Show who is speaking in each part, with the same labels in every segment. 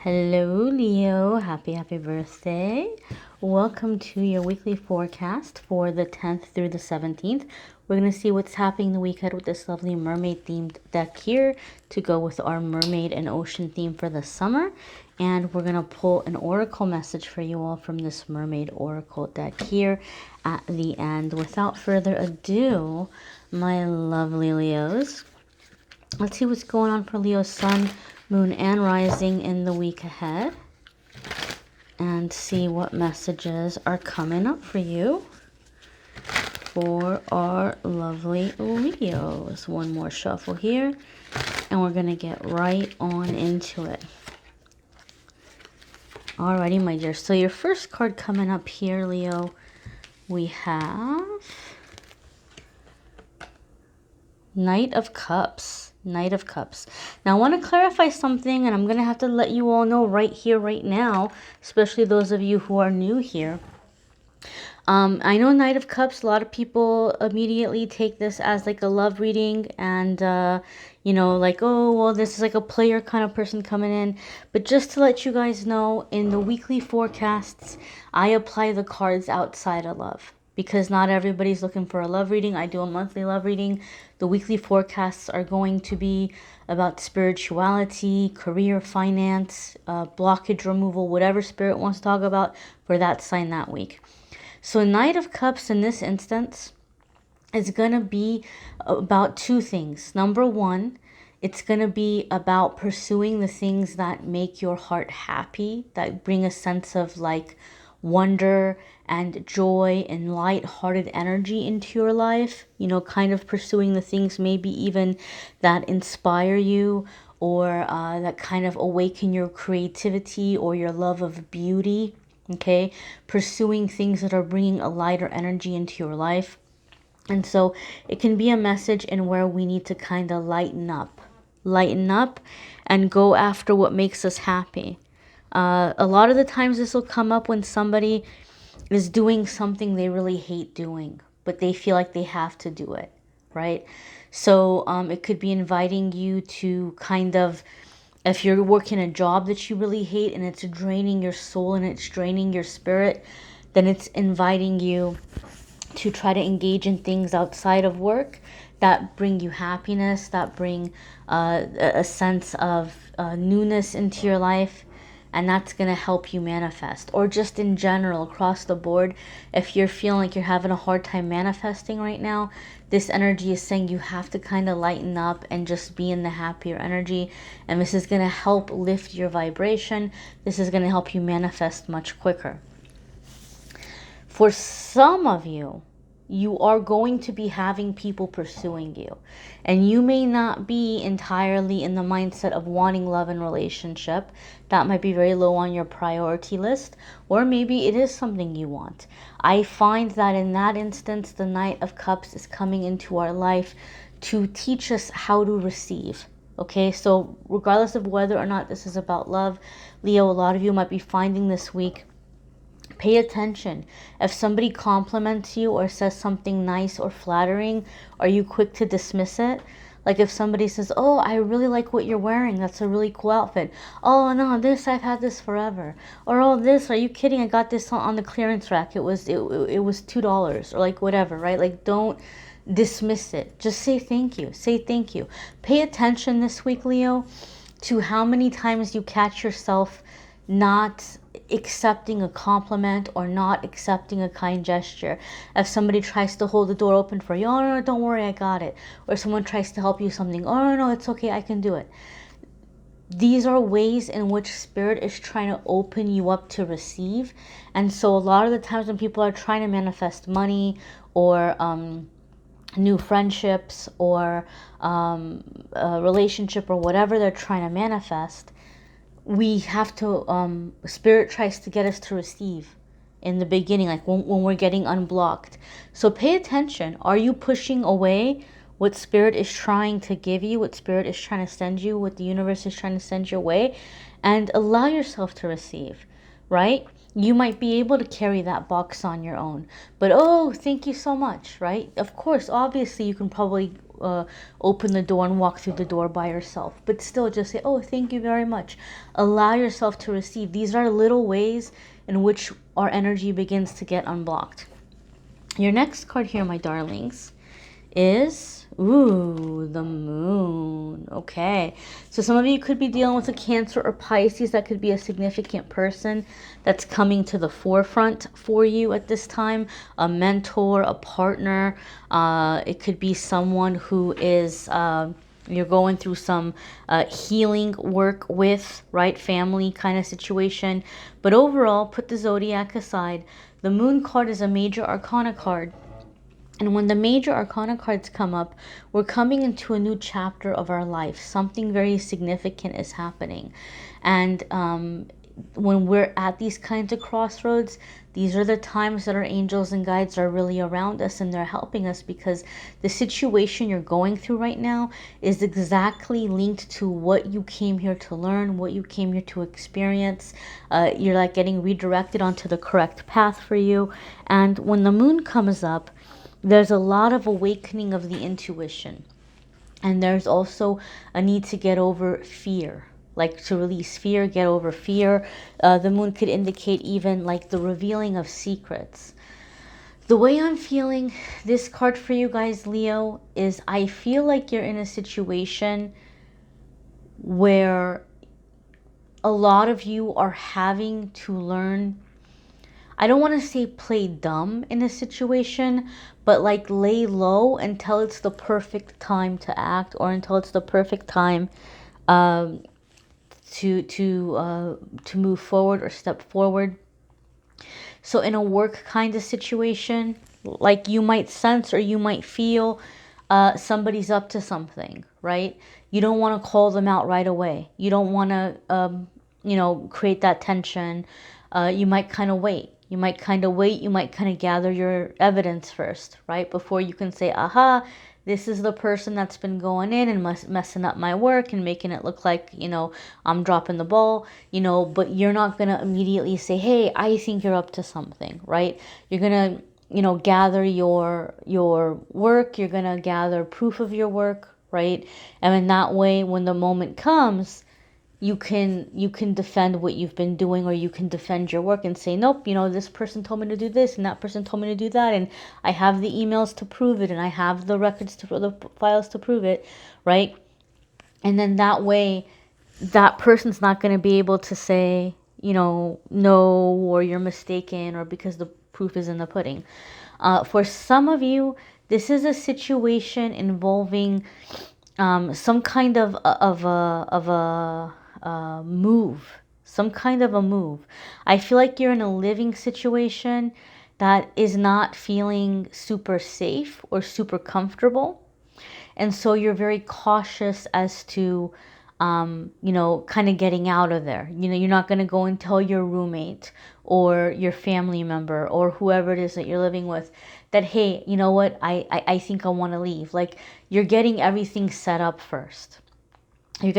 Speaker 1: Hello, Leo. Happy birthday. Welcome to your weekly forecast for the 10th through the 17th. We're going to see what's happening the week ahead with this lovely mermaid themed deck here to go with our mermaid and ocean theme for the summer. And we're going to pull an oracle message for you all from this mermaid oracle deck here at the end. Without further ado, my lovely Leos, let's see what's going on for Leo's sun, moon, and rising in the week ahead. And see what messages are coming up for you for our lovely Leos. One more shuffle here. And we're going to get right on into it. Alrighty, my dear. So your first card coming up here, Leo, we have Knight of Cups. Knight of Cups. Now, I want to clarify something, and I'm going to have to let you all know right here, right now, especially those of you who are new here. I know Knight of Cups, a lot of people immediately take this as like a love reading and, you know, like, oh, well, this is like a player kind of person coming in. But just to let you guys know, in the weekly forecasts, I apply the cards outside of love. Because not everybody's looking for a love reading. I do a monthly love reading. The weekly forecasts are going to be about spirituality, career, finance, blockage removal, whatever spirit wants to talk about for that sign that week. So Knight of Cups in this instance is going to be about two things. Number one, it's going to be about pursuing the things that make your heart happy, that bring a sense of like wonder and joy and light-hearted energy into your life. You know, kind of pursuing the things maybe even that inspire you or that kind of awaken your creativity or your love of beauty. Okay, pursuing things that are bringing a lighter energy into your life. And so it can be a message in where we need to kind of lighten up and go after what makes us happy. A lot of the times this will come up when somebody is doing something they really hate doing, but they feel like they have to do it, right? So it could be inviting you to kind of, if you're working a job that you really hate and it's draining your soul and it's draining your spirit, then it's inviting you to try to engage in things outside of work that bring you happiness, that bring a sense of newness into your life. And that's going to help you manifest. Or just in general, across the board, if you're feeling like you're having a hard time manifesting right now, this energy is saying you have to kind of lighten up and just be in the happier energy. And this is going to help lift your vibration. This is going to help you manifest much quicker. For some of you, you are going to be having people pursuing you. And you may not be entirely in the mindset of wanting love and relationship. That might be very low on your priority list. Or maybe it is something you want. I find that in that instance, the Knight of Cups is coming into our life to teach us how to receive. Okay, so regardless of whether or not this is about love, Leo, a lot of you might be finding this week, pay attention. If somebody compliments you or says something nice or flattering, are you quick to dismiss it? Like if somebody says, oh, I really like what you're wearing. That's a really cool outfit. Oh, no, this, I've had this forever. Or, oh, this, are you kidding? I got this on the clearance rack. It was $2 or like whatever, right? Like don't dismiss it. Just say thank you. Say thank you. Pay attention this week, Leo, to how many times you catch yourself not accepting a compliment or not accepting a kind gesture. If somebody tries to hold the door open for you, oh no, don't worry, I got it. Or someone tries to help you something, oh no, it's okay, I can do it. These are ways in which spirit is trying to open you up to receive. And so a lot of the times when people are trying to manifest money or new friendships or a relationship or whatever they're trying to manifest, we have to, spirit tries to get us to receive in the beginning, like when we're getting unblocked. So pay attention. Are you pushing away what spirit is trying to give you, what spirit is trying to send you, what the universe is trying to send your way, and allow yourself to receive, right? you might be able to carry that box on your own. But oh, thank you so much, right? Of course, obviously you can probably open the door and walk through the door by yourself, but still just say, oh, thank you very much. Allow yourself to receive. These are little ways in which our energy begins to get unblocked. Your next card here, my darlings, is, ooh, the moon. Okay, so some of you could be dealing with a Cancer or Pisces. That could be a significant person that's coming to the forefront for you at this time, a mentor, a partner. It could be someone who is you're going through some healing work with, right? Family kind of situation. But overall, put the zodiac aside. The moon card is a major arcana card. And when the major arcana cards come up, we're coming into a new chapter of our life. Something very significant is happening. And when we're at these kinds of crossroads, these are the times that our angels and guides are really around us, and they're helping us, because the situation you're going through right now is exactly linked to what you came here to learn, what you came here to experience. You're like getting redirected onto the correct path for you. And when the moon comes up, there's a lot of awakening of the intuition. And there's also a need to get over fear, like to release fear, get over fear. The moon could indicate even like the revealing of secrets. The way I'm feeling this card for you guys, Leo, is I feel like you're in a situation where a lot of you are having to learn, I don't want to say play dumb in a situation, but like lay low until it's the perfect time to act, or until it's the perfect time to move forward or step forward. So in a work kind of situation, like you might sense or you might feel somebody's up to something, right? You don't want to call them out right away. You don't want to, create that tension. You might kind of wait. You might kind of gather your evidence first, right? Before you can say, aha, this is the person that's been going in and messing up my work and making it look like, I'm dropping the ball, but you're not going to immediately say, hey, I think you're up to something, right? You're going to, gather your work. You're going to gather proof of your work, right? And in that way, when the moment comes, you can defend what you've been doing, or you can defend your work and say, nope, this person told me to do this and that person told me to do that, and I have the emails to prove it, and I have the records the files to prove it, right? And then that way, that person's not going to be able to say, no, or you're mistaken, or because the proof is in the pudding. For some of you, this is a situation involving some kind of a move, some kind of a move. I feel like you're in a living situation that is not feeling super safe or super comfortable. And so you're very cautious as to, kind of getting out of there. You're not going to go and tell your roommate or your family member or whoever it is that you're living with that, hey, you know what, I think I want to leave. Like, you're getting everything set up first. Like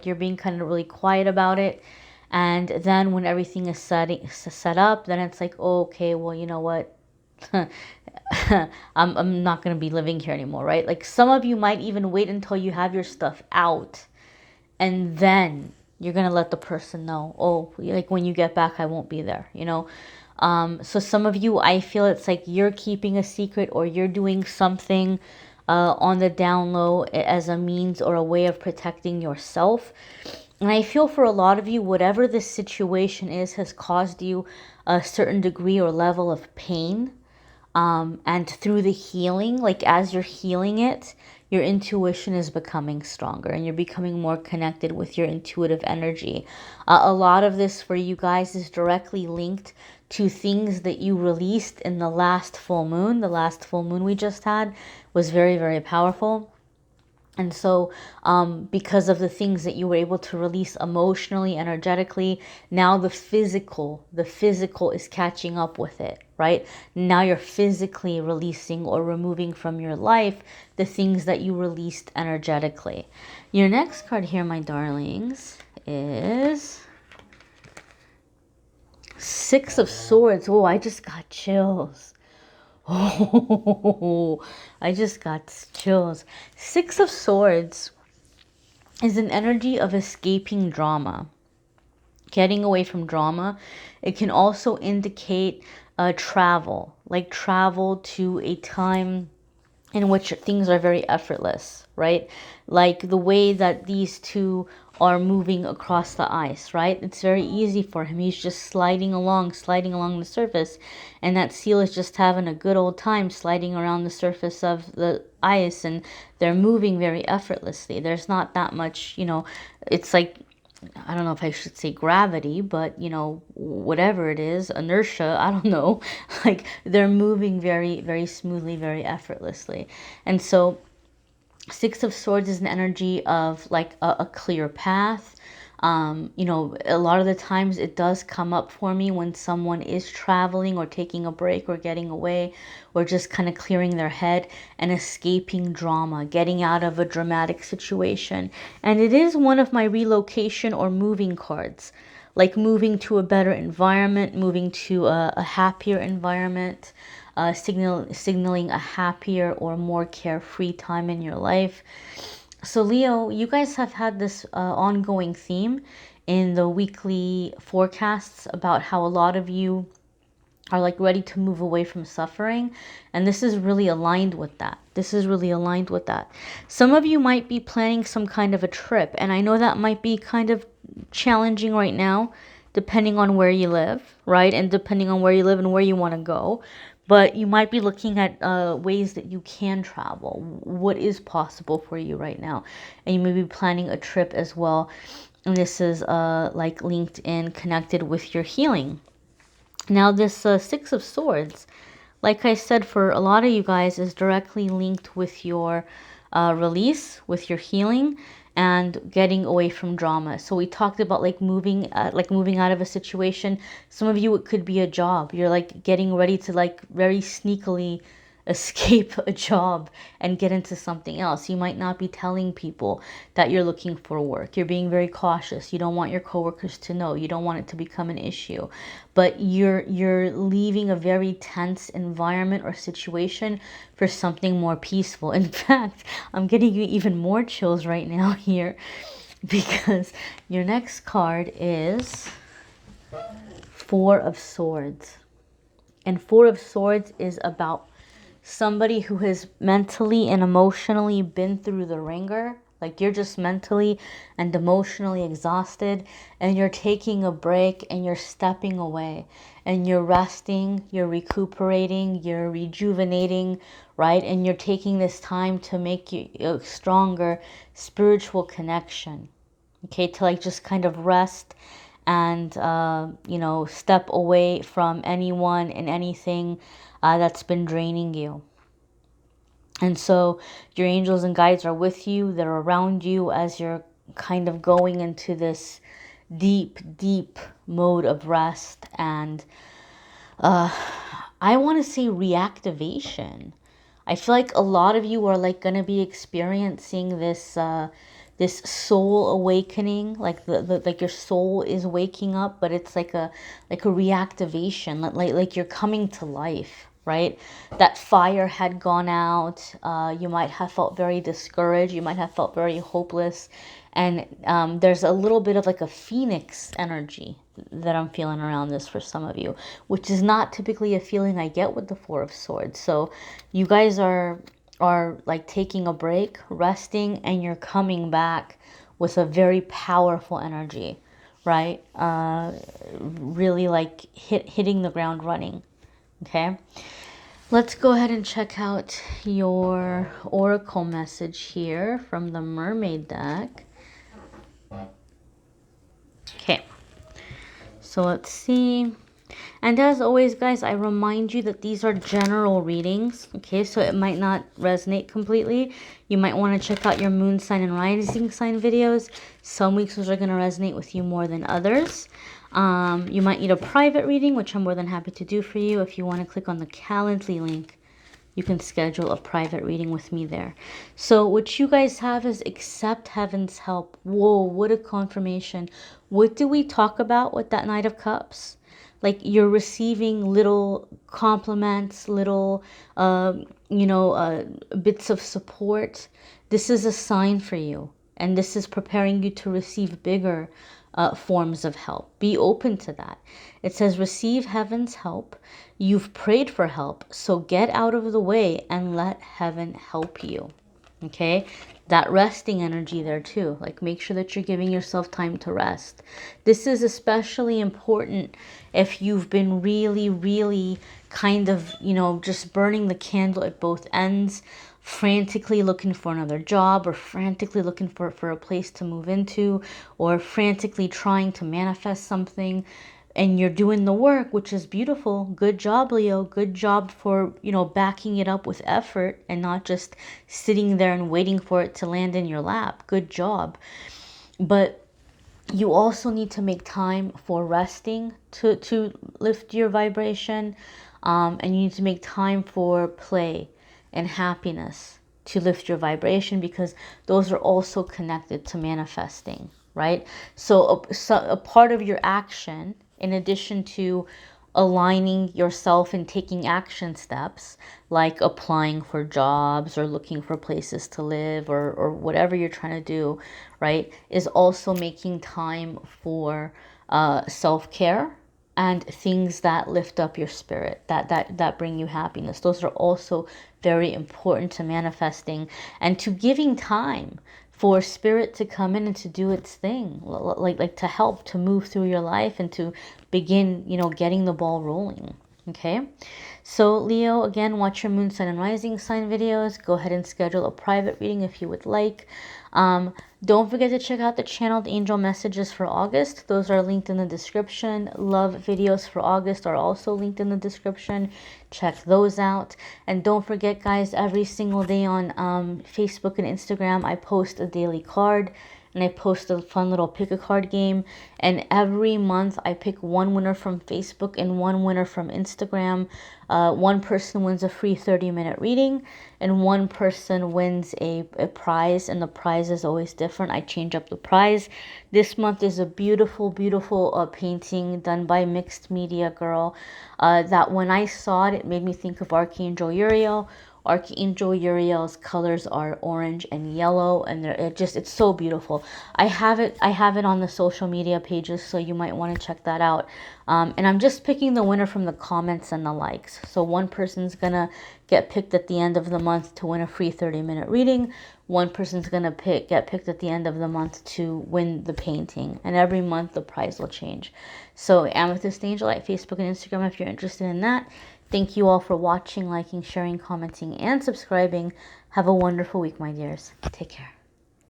Speaker 1: you're being kind of really quiet about it. And then when everything is set up, then it's like, oh, okay, well, you know what? I'm not going to be living here anymore, right? Like, some of you might even wait until you have your stuff out, and then you're going to let the person know, oh, like, when you get back, I won't be there, So some of you, I feel it's like you're keeping a secret, or you're doing something on the down low as a means or a way of protecting yourself. And I feel for a lot of you, whatever this situation is has caused you a certain degree or level of pain. And through the healing, like as you're healing it, your intuition is becoming stronger and you're becoming more connected with your intuitive energy. A lot of this for you guys is directly linked to things that you released in the last full moon. The last full moon we just had was very, very powerful. And so because of the things that you were able to release emotionally, energetically, now the physical is catching up with it, right? Now you're physically releasing or removing from your life the things that you released energetically. Your next card here, my darlings, is Six of Swords. Oh, I just got chills. Oh, I just got chills. Six of Swords is an energy of escaping drama, getting away from drama. It can also indicate travel, like travel to a time in which things are very effortless, right? Like the way that these two are moving across the ice, right? It's very easy for him. He's just sliding along the surface, and that seal is just having a good old time sliding around the surface of the ice, and they're moving very effortlessly. There's not that much, you know, it's like, I don't know if I should say gravity, but you know, whatever it is, inertia, I don't know. Like they're moving very, very smoothly, very effortlessly. And so Six of Swords is an energy of like a clear path. You know, a lot of the times it does come up for me when someone is traveling or taking a break or getting away or just kind of clearing their head and escaping drama, getting out of a dramatic situation. And it is one of my relocation or moving cards, like moving to a better environment, moving to a happier environment, signaling a happier or more carefree time in your life. So Leo, you guys have had this ongoing theme in the weekly forecasts about how a lot of you are like ready to move away from suffering. And this is really aligned with that. This is really aligned with that. Some of you might be planning some kind of a trip. And I know that might be kind of challenging right now, depending on where you live, right? And depending on where you live and where you want to go. But you might be looking at ways that you can travel. What is possible for you right now? And you may be planning a trip as well. And this is like linked in, connected with your healing. Now this Six of Swords, like I said, for a lot of you guys is directly linked with your release, with your healing, and getting away from drama. So we talked about like moving out of a situation. Some of you, it could be a job. You're like getting ready to like very sneakily escape a job and get into something else. You might not be telling people that you're looking for work. You're being very cautious. You don't want your coworkers to know. You don't want it to become an issue. But you're leaving a very tense environment or situation for something more peaceful. In fact, I'm getting you even more chills right now here because your next card is Four of Swords. And Four of Swords is about somebody who has mentally and emotionally been through the ringer. Like you're just mentally and emotionally exhausted and you're taking a break and you're stepping away and you're resting, you're recuperating, you're rejuvenating, right? And you're taking this time to make you a stronger spiritual connection, okay? To like just kind of rest and, you know, step away from anyone and anything that's been draining you. And so your angels and guides are with you. They're around you as you're kind of going into this deep, deep mode of rest. And I want to say reactivation. I feel like a lot of you are like going to be experiencing this this soul awakening, like like your soul is waking up, but it's like a reactivation, like you're coming to life, right? That fire had gone out. You might have felt very discouraged. You might have felt very hopeless. And there's a little bit of like a phoenix energy that I'm feeling around this for some of you, which is not typically a feeling I get with the Four of Swords. So you guys are like taking a break, resting, and you're coming back with a very powerful energy, right? Really like hitting the ground running, okay? Let's go ahead and check out your oracle message here from the Mermaid deck. Okay, so let's see. And as always, guys, I remind you that these are general readings, okay? So it might not resonate completely. You might want to check out your moon sign and rising sign videos. Some weeks those are going to resonate with you more than others. You might need a private reading, which I'm more than happy to do for you. If you want to click on the Calendly link, you can schedule a private reading with me there. So what you guys have is accept heaven's help. Whoa, what a confirmation. What do we talk about with that Knight of Cups? like you're receiving little compliments, little, bits of support. This is a sign for you. And this is preparing you to receive bigger forms of help. Be open to that. It says, receive heaven's help. You've prayed for help, so get out of the way and let heaven help you. Okay? That resting energy there too. Like, make sure that you're giving yourself time to rest. This is especially important if you've been really, really kind of, just burning the candle at both ends, frantically looking for another job, or frantically looking for a place to move into, or frantically trying to manifest something. And you're doing the work, which is beautiful. Good job, Leo. Good job for, backing it up with effort and not just sitting there and waiting for it to land in your lap. Good job. But you also need to make time for resting to lift your vibration. And you need to make time for play and happiness to lift your vibration, because those are also connected to manifesting, right? So a part of your action, in addition to aligning yourself and taking action steps like applying for jobs or looking for places to live, or whatever you're trying to do, right, is also making time for self-care and things that lift up your spirit, that bring you happiness. Those are also very important to manifesting and to giving time for spirit to come in and to do its thing, like to help to move through your life and to begin, getting the ball rolling. Okay, so Leo, again, watch your moon, sun, and rising sign videos. Go ahead and schedule a private reading if you would like. Don't forget to check out the channeled angel messages for August. Those are linked in the description. Love videos for August are also linked in the description. Check those out. And don't forget, guys, every single day on Facebook and Instagram, I post a daily card. And I post a fun little pick a card game. And every month I pick one winner from Facebook and one winner from Instagram. One person wins a free 30-minute reading, and one person wins a prize, and the prize is always different. I change up the prize. This month is a beautiful, beautiful painting done by Mixed Media Girl. That when I saw it, it made me think of Archangel Uriel. Archangel Uriel's colors are orange and yellow, and it's so beautiful. I have it on the social media pages, so you might want to check that out. And I'm just picking the winner from the comments and the likes. So one person's gonna get picked at the end of the month to win a free 30-minute reading. One person's gonna get picked at the end of the month to win the painting, and every month the prize will change. So Amethyst Angellight, Facebook and Instagram, if you're interested in that. Thank you all for watching, liking, sharing, commenting, and subscribing. Have a wonderful week, my dears. Take care.